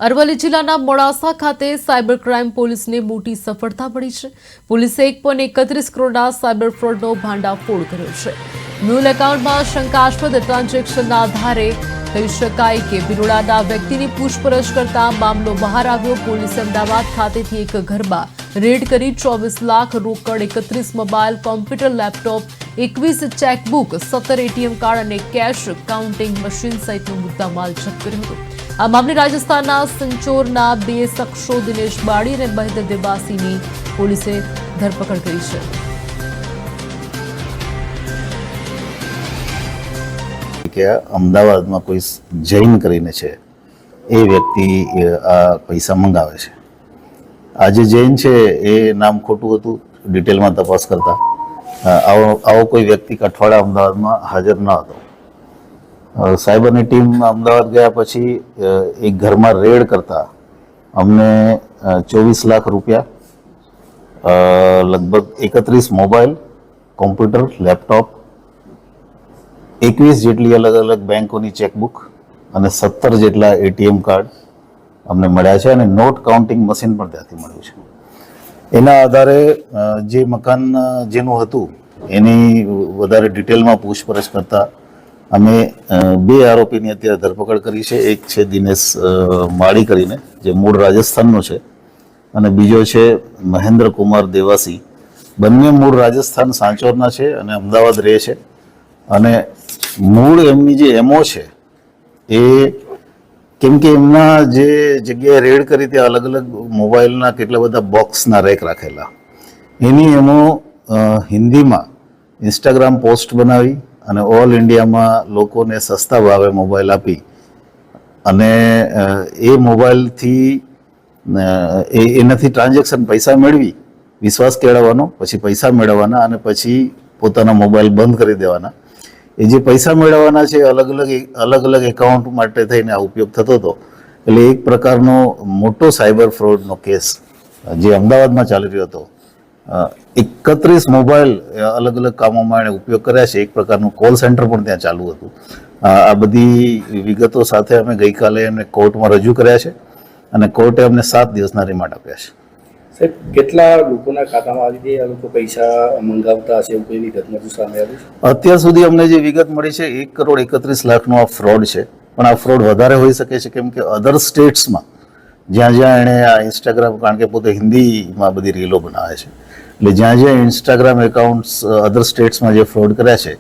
અરવલ્લી જિલ્લાના મોડાસા ખાતે cyber crime પોલીસને મોટી સફળતા મળી છે। પોલીસે 1.31 કરોડના સાયબર ફ્રોડનો ભાંડાફોડ કર્યો છે। મૂળ એકાઉન્ટમાં શંકાસ્પદ ટ્રાન્ઝેક્શનના આધારે કહી શકાય કે બિરોડાના વ્યક્તિની પૂછપરછ કરતા મામલો બહાર આવ્યો। પોલીસે અમદાવાદ ખાતેથી એક ઘરમાં રેડ કરી 24 લાખ રોકડ, 31 mobile, computer, laptop, 21 chequebook, 17 ATM card અને કેશ કાઉન્ટિંગ મશીન સહિતનો મુદ્દામાલ જપ્ત કર્યો હતો। આ મામલે રાજસ્થાનના સંચોરના 2 શખ્સો દિનેશ બાડી અને મહેન્દ્ર દેવાસીની પોલીસે ધરપકડ કરી છે। કે અમદાવાદમાં કોઈ જૈન કરીને છે એ વ્યક્તિ આ પૈસા મંગાવે છે। આ જે જૈન છે એ નામ ખોટું હતું, ડિટેલમાં તપાસ કરતા આવો કોઈ વ્યક્તિ અઠવાડિયા અમદાવાદમાં હાજર ન હતો। સાયબરની ટીમ અમદાવાદ ગયા પછી એક ઘરમાં રેડ કરતા અમને 24 લાખ રૂપિયા, લગભગ 31 મોબાઈલ, કોમ્પ્યુટર, લેપટોપ, 21 જેટલી અલગ અલગ બેંકોની ચેકબુક અને 17 જેટલા એટીએમ કાર્ડ અમને મળ્યા છે અને નોટ કાઉન્ટિંગ મશીન પણ ત્યાંથી મળ્યું છે। એના આધારે જે મકાન જેનું હતું એની વધારે ડિટેલમાં પૂછપરછ કરતા અમે 2 આરોપીની અત્યારે ધરપકડ કરી છે। એક છે દિનેશ માળી કરીને, જે મૂળ રાજસ્થાનનો છે, અને બીજો છે મહેન્દ્ર કુમાર દેવાસી। બંને મૂળ રાજસ્થાન સાંચોરના છે અને અમદાવાદ રહે છે। અને મૂળ એમની જે એમઓ છે એ કેમ કે એમના જે જગ્યાએ રેડ કરી ત્યાં અલગ અલગ મોબાઈલના કેટલા બધા બોક્સના રેક રાખેલા, એની એમો હિન્દીમાં ઇન્સ્ટાગ્રામ પોસ્ટ બનાવી અને ઓલ ઇન્ડિયામાં લોકોને સસ્તા ભાવે મોબાઈલ આપી અને એ મોબાઈલથી એનાથી ટ્રાન્ઝેક્શન પૈસા મેળવી, વિશ્વાસ કેળવવાનો, પછી પૈસા મેળવવાના અને પછી પોતાના મોબાઈલ બંધ કરી દેવાના। એ જે પૈસા મેળવવાના છે અલગ અલગ એકાઉન્ટ માટે થઈને આ ઉપયોગ થતો હતો। એટલે એક પ્રકારનો મોટો સાયબર ફ્રોડનો કેસ જે અમદાવાદમાં ચાલી રહ્યો હતો। 31 મોબાઈલ અલગ અલગ કામોમાં એણે ઉપયોગ કર્યા છે। એક પ્રકારનું કોલ સેન્ટર પણ ત્યાં ચાલુ હતું। આ બધી વિગતો સાથે અમે ગઈકાલે એમને કોર્ટમાં રજૂ કર્યા છે અને કોર્ટે અમને 7 દિવસના રિમાન્ડ આપ્યા છે। સાહેબ, કેટલા લોકોના ખાતામાં આવી રીતે આ લોકો પૈસા મંગાવતા હશે એવું કોઈ વિગતમાં સામે આવ્યું છે? અત્યાર સુધી અમને જે વિગત મળી છે 1.31 કરોડ આ ફ્રોડ છે, પણ આ ફ્રોડ વધારે હોઈ શકે છે કેમ કે અધર સ્ટેટ્સમાં જ્યાં એણે આ ઇન્સ્ટાગ્રામ, કારણ કે પોતે હિન્દીમાં બધી રીલો બનાવે છે, એટલે જ્યાં ઇન્સ્ટાગ્રામ એકાઉન્ટ્સ અધર સ્ટેટ્સમાં જે ફ્રોડ કર્યા છે